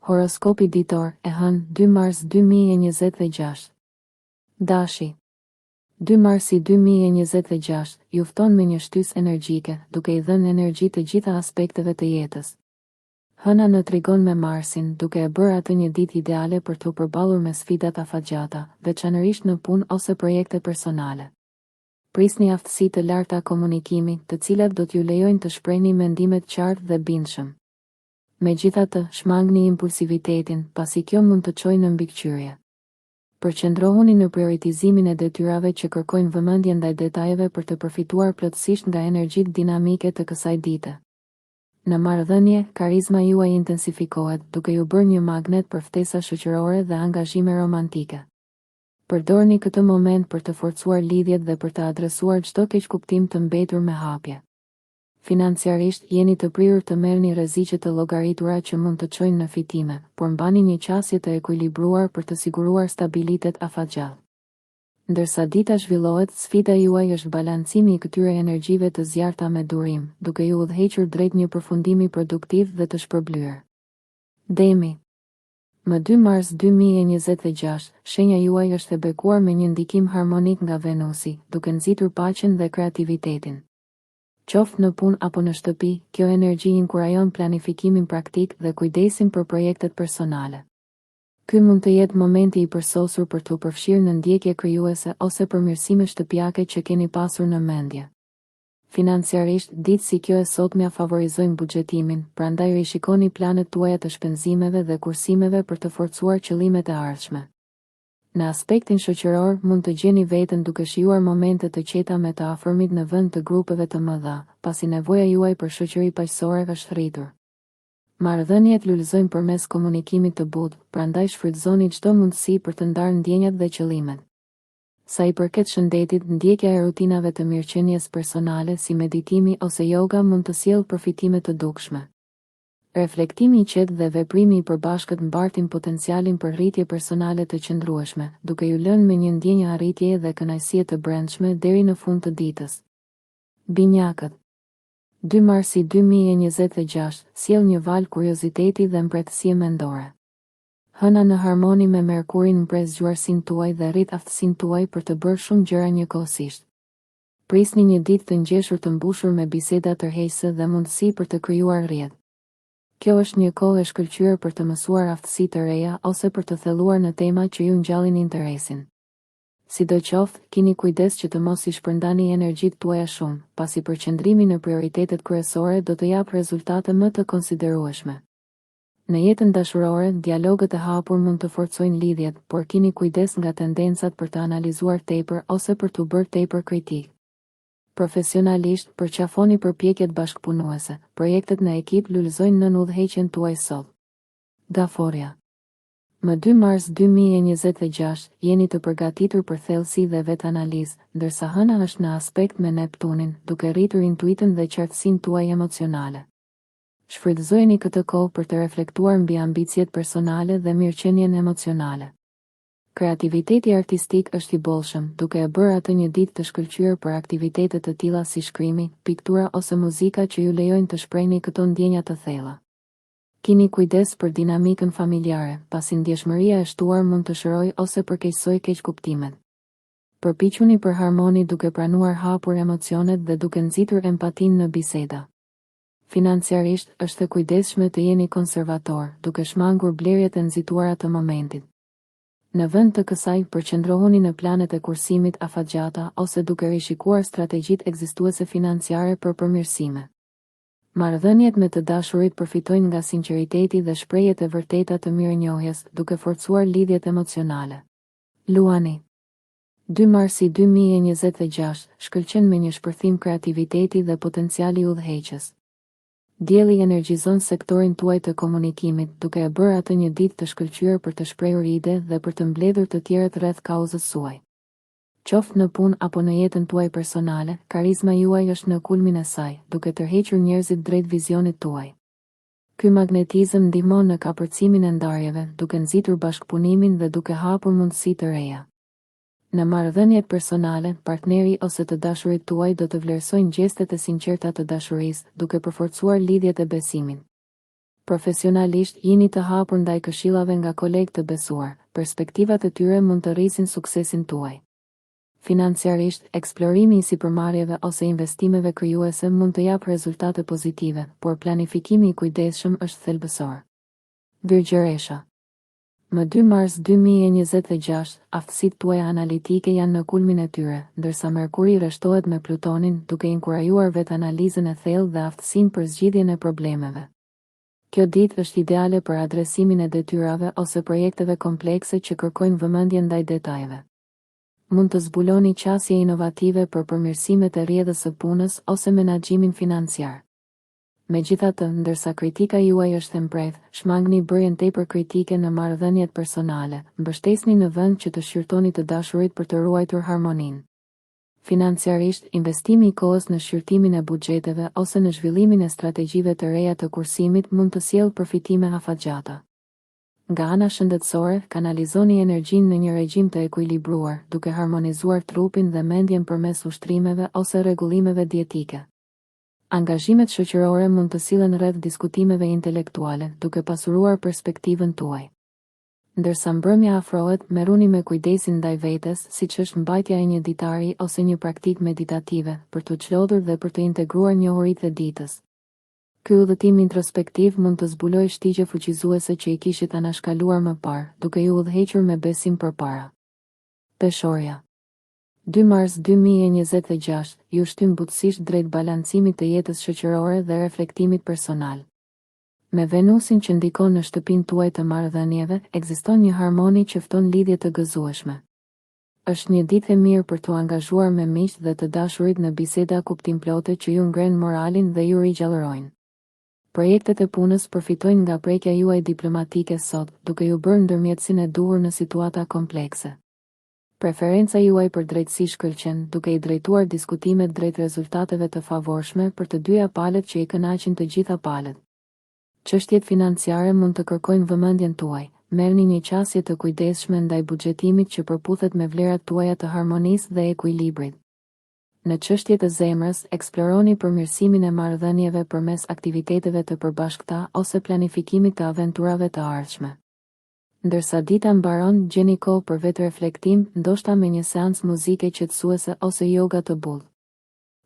Horoskopi ditor, e hënë, 2 mars 2026. Dashi. 2 marsi 2026, jufton me një shtysë energjike, duke i dhënë energji të gjitha aspekteve të jetës. Hëna në trigon me Marsin, duke e bërë atë një ditë ideale për të përballur me sfidat afatgjata, veçanërisht në punë ose projekte personale. Prisni aftësi të larta komunikimi, të cilat do t'ju lejojnë të shprehni mendimet qartë dhe bindshëm. Megjithatë, shmangni impulsivitetin, pasi kjo mund të çojë në mbikëqyrje. Përqendrohuni në prioritizimin e detyrave që kërkojnë vëmendje ndaj detajeve për të përfituar plotësisht nga energjitë dinamike të kësaj dite. Në marrëdhënie, karizma juaj intensifikohet, duke ju bërë një magnet për ftesa shoqërore dhe angazhime romantike. Përdorni këtë moment për të forcuar lidhjet dhe për të adresuar çdo keqkuptim të mbetur me hapje. Financiarisht, jeni të prirur të merrni rreziqe të llogaritura që mund të çojnë në fitime, por mbani një qasje të ekuilibruar për të siguruar stabilitet afatgjat. Ndërsa dita zhvillohet, sfida juaj është balancimi i këtyre energjive të zjarrta me durim, duke ju udhëhequr drejt një përfundimi produktiv dhe të shpërblyer. Demi. Më 2 mars 2026, shenja juaj është e bekuar me një ndikim harmonik nga Venusi, duke nxitur paqen dhe kreativitetin. Qoftë në punë apo në shtëpi, kjo energji inkurajon planifikimin praktik dhe kujdesin për projektet personale. Ky mund të jetë momenti i përsosur për të përfshirë në ndjekje krijuese ose përmirësime shtëpiake që keni pasur në mendje. Financiarisht, ditë si kjo e sotmja favorizojnë buxhetimin, prandaj rishikoni planet tuaja të shpenzimeve dhe kursimeve për të forcuar qëllimet e ardhshme. Në aspektin shoqëror, mund të gjeni veten duke shijuar momente të qeta me të afërmit në vend të grupeve të mëdha, pasi nevoja juaj për shoqëri paqësore është rritur. Marrëdhëniet lulëzojnë përmes komunikimit të butë, prandaj shfrytëzoni çdo mundësi për të ndarë ndjenjat dhe qëllimet. Sa i përket shëndetit, ndjekja e rutinave të mirëqenies personale si meditimi ose yoga mund të sjellë përfitime të dukshme. Reflektimi i qetë dhe veprimi i përbashkët mbartin potencialin për rritje personale të qëndrueshme, duke ju lënë me një ndjenjë arritjeje dhe kënaqësie të brendshme deri në fund të ditës. Binjakët. 2 marsi 2026, sjell një val kurioziteti dhe mbretësie mendore. Hëna në harmoni me Merkurin mbres zgjuarsinë tuaj dhe rrit aftësinë tuaj për të bërë shumë gjëra njëkohësisht. Prisni një ditë të ngjeshur të mbushur me biseda tërheqëse dhe mundësi për të krijuar rrjet. Kjo është një kohë e shkëlqyer për të mësuar aftësi të reja ose për të thelluar në tema që ju ngjallin interesin. Sidoqoftë, keni kujdes që të mos i shpërndani energjitë tuaja shumë, pasi përqendrimi në prioritetet kryesore do të japë rezultate më të konsiderueshme. Në jetën dashurore, dialogët e hapur mund të forcojnë lidhjet, por keni kujdes nga tendencat për të analizuar tepër ose për të bërë tepër kritik. Profesionalisht, përqafoni përpjekjet bashkëpunuese, projektet në ekip lulëzojnë nën udhëheqjen tuaj sot. Gaforia. Më 2 mars 2026, jeni të përgatitur për thellësi dhe vetanalizë, ndërsa hëna është në aspekt me Neptunin, duke rritur intuitën dhe qartësinë tuaj emocionale. Shfrytëzojeni këtë kohë për të reflektuar mbi ambicjet personale dhe mirëqenien emocionale. Kreativiteti artistik është i bollshëm, duke e bërë atë një ditë të shkëlqyer për aktivitete të tilla si shkrimi, piktura ose muzika që ju lejojnë të shprehni këto ndjenja të thella. Keni kujdes për dinamikën familjare, pasi ndjeshmëria e shtuar mund të shërojë ose përkeqësojë keqkuptimet. Përpiquni për harmoni duke pranuar hapur emocionet dhe duke nxitur empatinë në biseda. Financiarisht, është e kujdesshme të jeni konservator, duke shmangur blerjet e nxituara të momentit. Në vend të kësaj, përqendrohuni në planet e kursimit afatgjata ose duke rishikuar strategjitë ekzistuese financiare për përmirësime. Marrëdhëniet me të dashurit përfitojnë nga sinqeriteti dhe shprehjet e vërteta të mirënjohjes, duke forcuar lidhjet emocionale. Luani. 2 marsi 2026, shkëlqen me një shpërthim kreativiteti dhe potenciali udhëheqës. Dielli energjizon sektorin tuaj të komunikimit, duke e bërë atë një ditë të shkëlqyer për të shprehur ide dhe për të mbledhur të tjerët rreth kauzës suaj. Qoftë në punë apo në jetën tuaj personale, karizma juaj është në kulmin e saj, duke tërhequr njerëzit drejt vizionit tuaj. Ky magnetizëm ndihmon në kapërcimin e ndarjeve, duke nxitur bashkëpunimin dhe duke hapur mundësi të reja. Në marrëdhëniet personale, partneri ose të dashurit tuaj do të vlerësojnë gjestet e sinqerta të dashurisë, duke përforcuar lidhjet e besimin. Profesionalisht jeni të hapur ndaj këshillave nga kolegë të besuar, perspektivat e tyre mund të rrisin suksesin tuaj. Financiarisht, eksplorimi i sipërmarrjeve ose investimeve krijuese mund të japë rezultate pozitive, por planifikimi i kujdesshëm është thelbësor. Virgjëresha. Më 2 mars 2026, aftësitë tuaja analitike janë në kulmin e tyre, ndërsa Merkuri rreshtohet me Plutonin, duke inkurajuar vetanalizën e thellë dhe aftësinë për zgjidhjen e problemeve. Kjo ditë është ideale për adresimin e detyrave ose projekteve komplekse që kërkojnë vëmendje ndaj detajeve. Mund të zbuloni qasje inovative për përmirësimet e rrjedhës së punës ose menaxhimin financiar. Megjithatë, ndërsa kritika juaj është e mprehtë, shmangni bërjen tepër kritike në marrëdhëniet personale, mbështesni në vend që të shqyrtoni të dashurit për të ruajtur harmoninë. Financiarisht, investimi i kohës në shqyrtimin e buxheteve ose në zhvillimin e strategjive të reja të kursimit mund të sjellë përfitime afatgjata. Nga ana shëndetësore, kanalizoni energjinë në një regjim të ekuilibruar, duke harmonizuar trupin dhe mendjen përmes ushtrimeve ose rregullimeve dietike. Angazhimet shoqërore mund të sillen rreth diskutimeve intelektuale, duke pasuruar perspektivën tuaj. Ndërsa mbrëmja afrohet, merruni me kujdesin ndaj vetes, siç është mbajtja e një ditari ose një praktikë meditative, për të çlodhur dhe për të integruar njohuritë e ditës. Ky udhëtim introspektiv mund të zbulojë shtigje fuqizuese që i kishit anashkaluar më parë, duke ju udhëhequr me besim përpara. Peshorja. 2 mars 2026, ju shtyn butësisht drejt balancimit të jetës shoqërore dhe reflektimit personal. Me Venusin që ndikon në shtëpinë tuaj të marrëdhënieve, ekziston një harmoni që fton lidhje të gëzueshme. Është një ditë e mirë për t'u angazhuar me miq dhe të dashurit në biseda kuptimplote që ju ngrenë moralin dhe ju rigjallërojnë. Projektet e punës përfitojnë nga prekja juaj diplomatike sot, duke ju bërë ndërmjetësinë e duhur në situata komplekse. Preferenca juaj për drejtësi shkëlqen, duke i drejtuar diskutimet drejt rezultateve të favorshme për të dyja palët që i kënaqin të gjitha palët. Çështjet financiare mund të kërkojnë vëmendjen tuaj. Merrni një qasje të kujdesshme ndaj buxhetimit që përputhet me vlerat tuaja të harmonisë dhe ekuilibrit. Në çështje të zemrës, eksploroni përmirësimin e marrëdhënieve përmes aktiviteteve të përbashkëta ose planifikimit të aventurave të ardhshme. Ndërsa dita mbaron, gjeni kohë për vetë-reflektim, ndoshta me një seancë muzike qetësuese ose yoga të bull.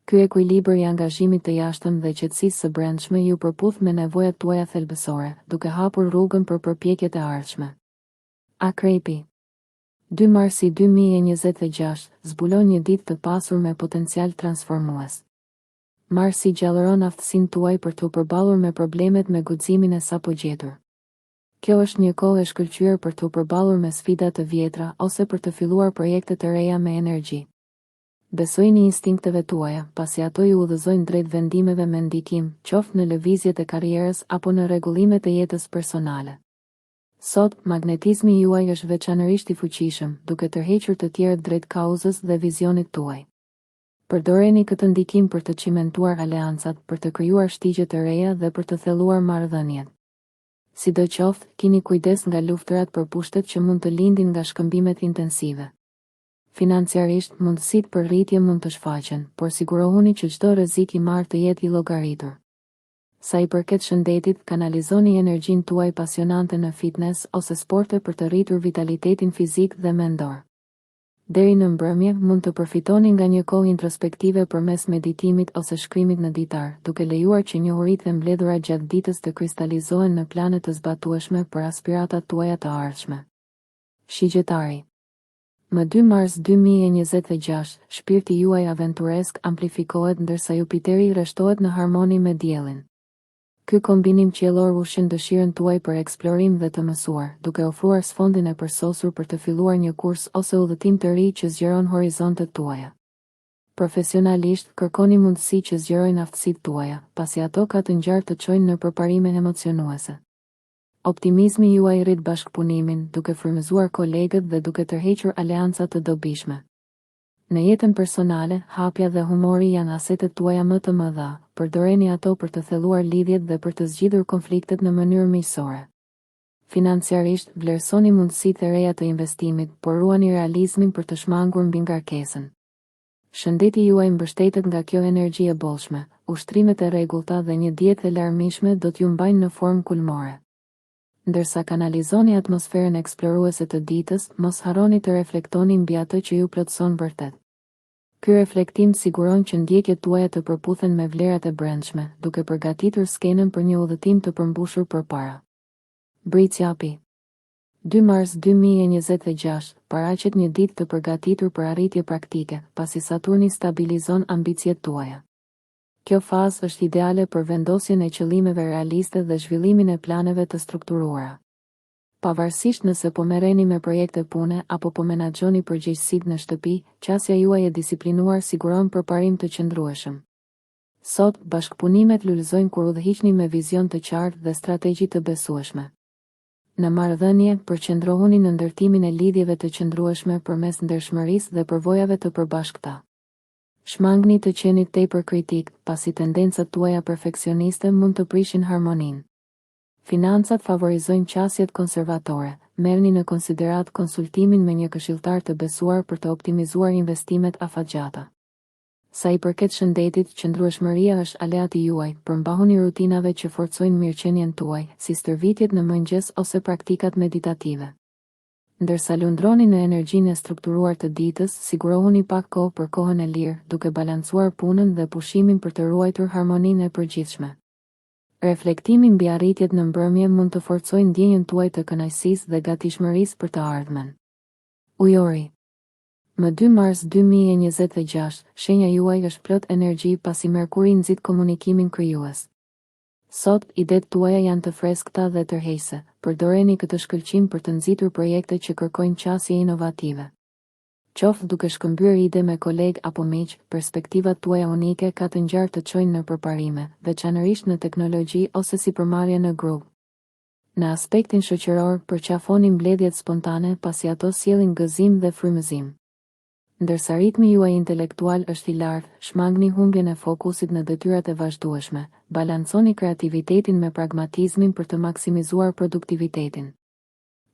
Ky ekuilibër i angazhimit të jashtëm dhe qetësisë së brendshme ju përputh me nevojat tuaja thelbësore, duke hapur rrugën për përpjekjet e ardhshme. Akrepi. 2 marsi 2026, zbulon një ditë të pasur me potencial transformues. Marsi gjallëron aftësinë tuaj për t'u përballur me problemet me guximin e sapo gjetur. Kjo është një kohë e shkëlqyer për t'u përballur me sfida të vjetra ose për të filluar projekte të reja me energji. Besojini instinkteve tuaja, pasi ato ju udhëzojnë drejt vendimeve me ndikim, qoftë në lëvizjet e karrierës apo në rregullimet e jetës personale. Sot, magnetizmi juaj është veçanërisht i fuqishëm, duke tërhequr të tjerët drejt kauzës dhe vizionit tuaj. Përdoreni këtë ndikim për të cimentuar aleancat, për të krijuar shtigje të reja dhe për të thelluar marrëdhëniet. Sidoqoftë, keni kujdes nga luftërat për pushtet që mund të lindin nga shkëmbimet intensive. Financiarisht, mundësitë për rritje mund të shfaqen, por sigurohuni që çdo rrezik i marrë të jetë i llogaritur. Sa i përket shëndetit, kanalizoni energjinë tuaj pasionante në fitness ose sporte për të rritur vitalitetin fizik dhe mendor. Deri në mbrëmje, mund të përfitoni nga një kohë introspektive përmes meditimit ose shkrimit në ditar, duke lejuar që njohuritë e mbledhura gjatë ditës të kristalizohen në plane të zbatueshme për aspiratat tuaja të ardhshme. Shigjetari. Më 2 mars 2026, shpirti juaj aventuresk amplifikohet ndërsa Jupiteri rreshtohet në harmoni me diellin. Ky kombinim qiellor ushqen dëshirën tuaj për eksplorim dhe të mësuar, duke ofruar sfondin e përsosur për të filluar një kurs ose udhëtim të ri që zgjeron horizontet tuaja. Profesionalisht, kërkoni mundësi që zgjerojnë aftësitë tuaja, pasi ato ka të ngjarë të çojnë në përparime emocionuese. Optimizmi juaj rrit bashkëpunimin, duke frymëzuar kolegët dhe duke tërhequr aleanca të dobishme. Në jetën personale, hapja dhe humori janë asetet tuaja më të mëdha, përdoreni ato për të thelluar lidhjet dhe për të zgjidhur konfliktet në mënyrë miqësore. Financiarisht, vlerësoni mundësitë e reja të investimit, por ruani realizmin për të shmangur mbi ngarkesën. Shëndeti juaj mbështetet nga kjo energji e bollshme, ushtrimet e rregullta dhe një dietë e larmishme do t'ju mbajnë në formë kulmore. Ndërsa kanalizoni atmosferën eksploruese të ditës, mos harroni të reflektoni mbi atë që ju plotëson vërtet. Ky reflektim siguron që ndjekjet tuaja të përputhen me vlerat e brendshme, duke përgatitur skenën për një udhëtim të përmbushur përpara. Britsjapi. 2 mars 2026, paraqet një ditë të përgatitur për arritje praktike, pasi Saturni stabilizon ambicjet tuaja. Kjo fazë është ideale për vendosjen e qëllimeve realiste dhe zhvillimin e planeve të strukturuara. Pavarësisht nëse po merreni me projekte pune apo po menaxhoni përgjegjësitë në shtëpi, qasja juaj e disiplinuar siguron përparim të qëndrueshëm. Sot, bashkëpunimet lullëzojnë kur udhëhiqni me vizion të qartë dhe strategji të besueshme. Në marrëdhënie, përqendrohuni në ndërtimin e lidhjeve të qëndrueshme përmes ndershmërisë dhe përvojave të përbashkëta. Shmangni të qeni tepër kritik, pasi tendencat tuaja perfeksioniste mund të prishin harmoninë. Financat favorizojnë qasjet konservatore, merrni në konsiderat konsultimin me një këshilltar të besuar për të optimizuar investimet afatgjata. Sa i përket shëndetit, qëndrueshmëria është aleati juaj, përmbahuni rutinave që forcojnë mirëqenien tuaj, si stërvitjet në mëngjes ose praktikat meditative. Ndërsa lundroni në energjinë e strukturuar të ditës, sigurohuni pak kohë për kohën e lirë, duke balancuar punën dhe pushimin për të ruajtur harmoninë e përgjithshme. Reflektimi mbi arritjet në mbrëmje mund të forcojnë ndjenjën tuaj të kënaqësisë dhe gatishmërisë për të ardhmen. Ujori. Më 2 mars 2026, shenja juaj është plot energji pasi Merkuri nxit komunikimin krijues. Sot, idetë tuaja janë të freskëta dhe tërheqëse, përdoreni këtë shkëlqim për të nxitur projekte që kërkojnë qasje inovative. Qoftë duke shkëmbyer ide me kolegë apo miq, perspektivat tuaja unike ka të ngjarë të çojnë në përparime, veçanërisht në teknologji ose sipërmarrje në grup. Në aspektin shoqëror, përqafoni mbledhjet spontane pasi ato sjellin gëzim dhe frymëzim. Ndërsa ritmi juaj intelektual është i lartë, shmangni humbjen e fokusit në detyrat e vazhdueshme, balanconi kreativitetin me pragmatizmin për të maksimizuar produktivitetin.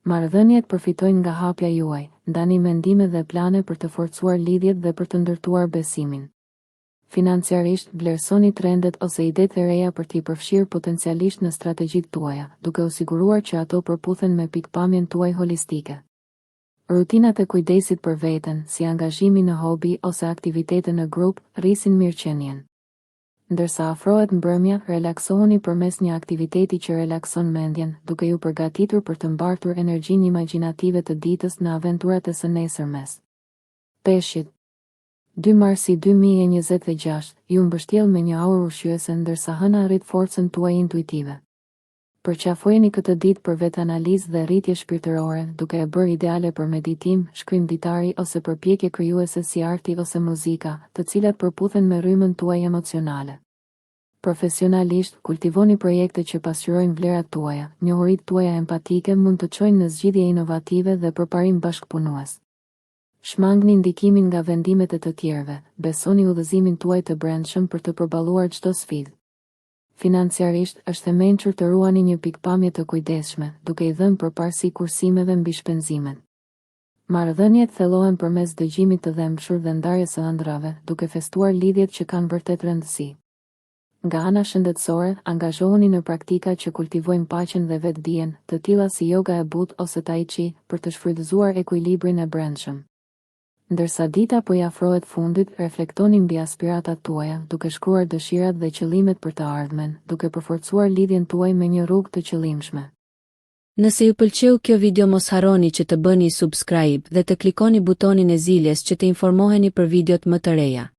Marrëdhëniet përfitojnë nga hapja juaj, ndani mendime dhe plane për të forcuar lidhjet dhe për të ndërtuar besimin. Financiarisht, vlerësoni trendet ose idetë e reja për t'i përfshirë potencialisht në strategjitë tuaja, duke u siguruar që ato përputhen me pikpamjen tuaj holistike. Rutinat e kujdesit për veten, si angazhimi në hobi ose aktivitete në grup, rrisin mirëqenien. Ndërsa afrohet mbrëmja, relaksohuni përmes një aktiviteti që relakson mendjen, duke ju përgatitur për të mbartur energjinë imagjinative të ditës në aventurat e së nesërmes. Peshqit. 2 marsi 2026, ju mbështjell me një aurë ushqyese ndërsa hëna rrit forcën tuaj intuitive. Përqafojeni këtë ditë për vetanalizë dhe rritje shpirtërore, duke e bërë ideale për meditim, shkrim ditari ose përpjekje krijuese si arti ose muzika, të cilat përputhen me rrymën tuaj emocionale. Profesionalisht, kultivoni projekte që pasqyrojnë vlerat tuaja, njohuritë tuaja empatike mund të çojnë në zgjidhje inovative dhe përparim bashkëpunues. Shmangni ndikimin nga vendimet e të tjerëve, besoni udhëzimin tuaj të brendshëm për të përballuar çdo sfidë. Financiarisht, është e mençur të ruani një pikpamje të kujdesshme, duke i dhënë përparësi kursimeve mbi shpenzimet. Marrëdhëniet thellohen përmes dëgjimit të dhëmshur dhe ndarjes së ëndrave, duke festuar lidhjet që kanë vërtet rëndësi. Nga ana shëndetësore, angazhohuni në praktika që kultivojnë paqen dhe vetdijen, të tilla si yoga e butë ose tai chi, për të shfrytëzuar ekuilibrin e brendshëm. Ndërsa dita po i afrohet fundit, reflektoni mbi aspiratat tuaja, duke shkruar dëshirat dhe qëllimet për të ardhmen, duke përforcuar lidhjen tuaj me një rrugë të qëllimshme. Nëse ju pëlqeu kjo video, mos harroni që të bëni subscribe dhe të klikoni butonin e ziljes që të informoheni për videot më të reja.